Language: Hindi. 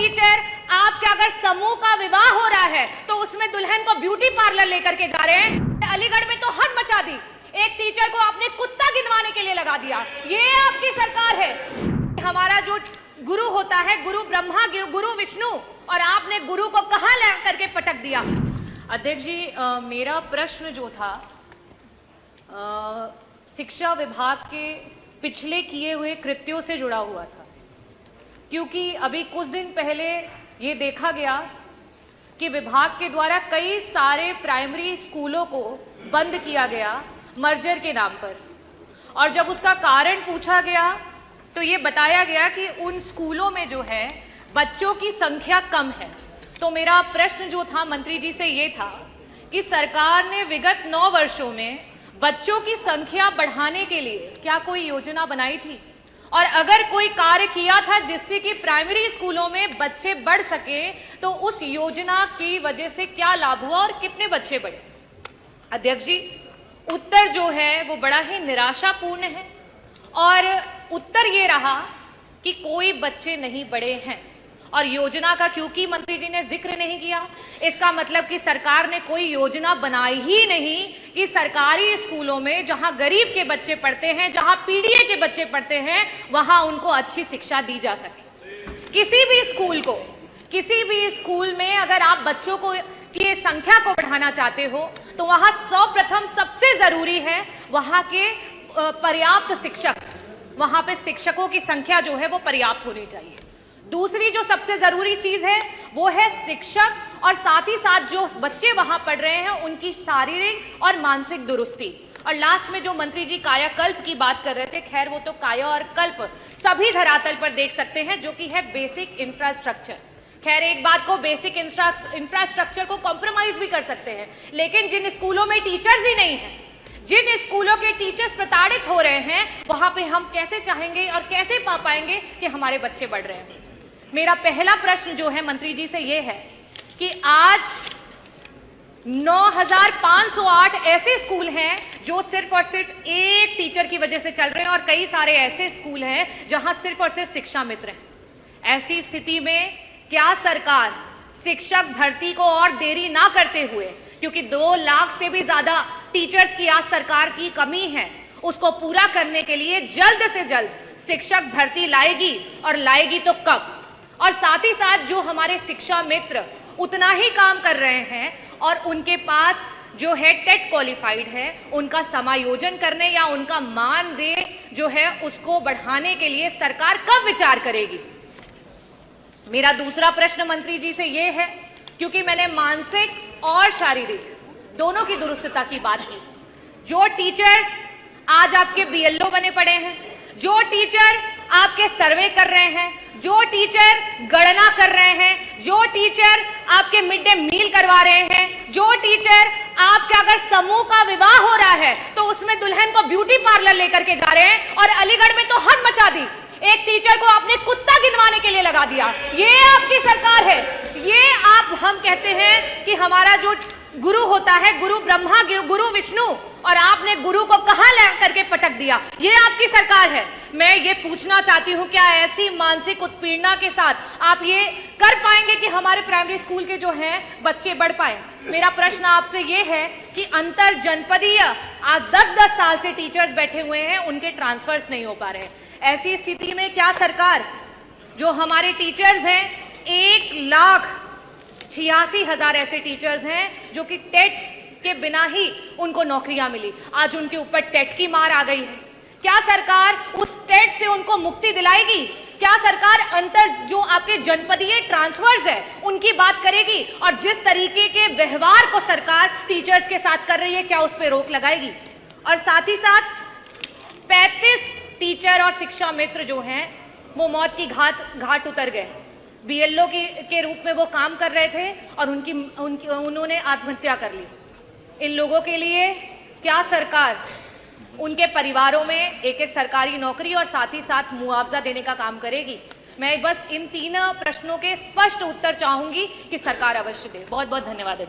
टीचर आपके अगर समूह का विवाह हो रहा है तो उसमें दुल्हन को ब्यूटी पार्लर लेकर के जा रहे हैं। अलीगढ़ में तो हद मचा दी, एक टीचर को आपने कुत्ता गिनवाने के लिए लगा दिया। ये आपकी सरकार है। हमारा जो गुरु होता है, गुरु ब्रह्मा, गुरु विष्णु, और आपने गुरु को कहां ला करके पटक दिया। अध्यक्ष जी, मेरा प्रश्न जो था शिक्षा विभाग के पिछले किए हुए कृत्यों से जुड़ा हुआ था, क्योंकि अभी कुछ दिन पहले ये देखा गया कि विभाग के द्वारा कई सारे प्राइमरी स्कूलों को बंद किया गया मर्जर के नाम पर, और जब उसका कारण पूछा गया तो ये बताया गया कि उन स्कूलों में जो है बच्चों की संख्या कम है। तो मेरा प्रश्न जो था मंत्री जी से ये था कि सरकार ने विगत 9 वर्षों में बच्चों की संख्या बढ़ाने के लिए क्या कोई योजना बनाई थी, और अगर कोई कार्य किया था जिससे कि प्राइमरी स्कूलों में बच्चे बढ़ सके तो उस योजना की वजह से क्या लाभ हुआ और कितने बच्चे बढ़े। अध्यक्ष जी, उत्तर जो है वो बड़ा ही निराशापूर्ण है, और उत्तर ये रहा कि कोई बच्चे नहीं बढ़े हैं। और योजना का क्योंकि मंत्री जी ने जिक्र नहीं किया, इसका मतलब कि सरकार ने कोई योजना बनाई ही नहीं कि सरकारी स्कूलों में जहां गरीब के बच्चे पढ़ते हैं, जहां पीडीए के बच्चे पढ़ते हैं, वहां उनको अच्छी शिक्षा दी जा सके। किसी भी स्कूल में अगर आप बच्चों को की संख्या को बढ़ाना चाहते हो तो वहां सर्वप्रथम सबसे जरूरी है वहां के पर्याप्त शिक्षक, वहां पे शिक्षकों की संख्या जो है वो पर्याप्त होनी चाहिए। दूसरी जो सबसे जरूरी चीज है वो है शिक्षक, और साथ ही साथ जो बच्चे वहां पढ़ रहे हैं उनकी शारीरिक और मानसिक दुरुस्ती। और लास्ट में जो मंत्री जी कायाकल्प की बात कर रहे थे, खैर वो तो काया और कल्प सभी धरातल पर देख सकते हैं, जो कि है बेसिक इंफ्रास्ट्रक्चर। खैर एक बात को, बेसिक इंफ्रास्ट्रक्चर को कॉम्प्रोमाइज भी कर सकते हैं, लेकिन जिन स्कूलों में टीचर्स ही नहीं है, जिन स्कूलों के टीचर्स प्रताड़ित हो रहे हैं, वहां पे हम कैसे चाहेंगे और कैसे पा पाएंगे कि हमारे बच्चे बढ़ रहे हैं। मेरा पहला प्रश्न जो है मंत्री जी से ये है कि आज 9508 ऐसे स्कूल हैं जो सिर्फ और सिर्फ एक टीचर की वजह से चल रहे हैं, और कई सारे ऐसे स्कूल हैं जहां सिर्फ और सिर्फ शिक्षा मित्र हैं। ऐसी स्थिति में क्या सरकार शिक्षक भर्ती को और देरी ना करते हुए, क्योंकि 2 लाख से भी ज्यादा टीचर्स की आज सरकार की कमी है, उसको पूरा करने के लिए जल्द से जल्द शिक्षक भर्ती लाएगी, और लाएगी तो कब? और साथ ही साथ जो हमारे शिक्षा मित्र उतना ही काम कर रहे हैं और उनके पास जो है टेट क्वालिफाइड है, उनका समायोजन करने या उनका मानदेय जो है उसको बढ़ाने के लिए सरकार कब विचार करेगी। मेरा दूसरा प्रश्न मंत्री जी से यह है, क्योंकि मैंने मानसिक और शारीरिक दोनों की दुरुस्तता की बात की। जो टीचर्स आज आपके बीएलओ बने पड़े हैं, जो टीचर आपके सर्वे कर रहे हैं, जो टीचर गणना कर रहे हैं, जो टीचर आपके मिड डे मील करवा रहे हैं, जो टीचर आपके अगर समूह का विवाह हो रहा है तो उसमें दुल्हन को ब्यूटी पार्लर लेकर के जा रहे हैं, और अलीगढ़ में तो हद मचा दी, एक टीचर को आपने कुत्ता गिनवाने के लिए लगा दिया। ये आपकी सरकार है। ये हम कहते हैं कि हमारा जो गुरु होता है, गुरु ब्रह्मा, गुरु विष्णु, और आपने गुरु को कहां ला करके पटक दिया। ये आपकी सरकार है। मैं ये पूछना चाहती हूं, क्या ऐसी मानसिक उत्पीड़ना के साथ आप ये कर पाएंगे कि हमारे प्राइमरी स्कूल के जो हैं बच्चे बढ़ पाए? मेरा प्रश्न आपसे ये है कि अंतर जनपदीय आज 10-10 साल से टीचर्स बैठे हुए हैं, उनके ट्रांसफर्स नहीं हो पा रहे हैं। ऐसी स्थिति में क्या सरकार, जो हमारे टीचर्स हैं 1,86,000 ऐसे टीचर्स हैं जो कि टेट के बिना ही उनको नौकरियां मिली, आज उनके ऊपर टेट की मार आ गई है। क्या सरकार उस टेट से उनको मुक्ति दिलाएगी? क्या सरकार अंतर जो आपके जनपदीय ट्रांसफर्स है उनकी बात करेगी? और जिस तरीके के व्यवहार को सरकार टीचर्स के साथ कर रही है, क्या उस पर रोक लगाएगी? और साथ ही साथ 35 टीचर और शिक्षा मित्र जो हैं वो मौत की घाट उतर गए। बीएलओ के रूप में वो काम कर रहे थे और उन्होंने आत्महत्या कर ली। इन लोगों के लिए क्या सरकार उनके परिवारों में एक-एक सरकारी नौकरी और साथ ही साथ मुआवजा देने का काम करेगी? मैं बस इन 3 प्रश्नों के स्पष्ट उत्तर चाहूंगी कि सरकार अवश्य दे। बहुत बहुत धन्यवाद।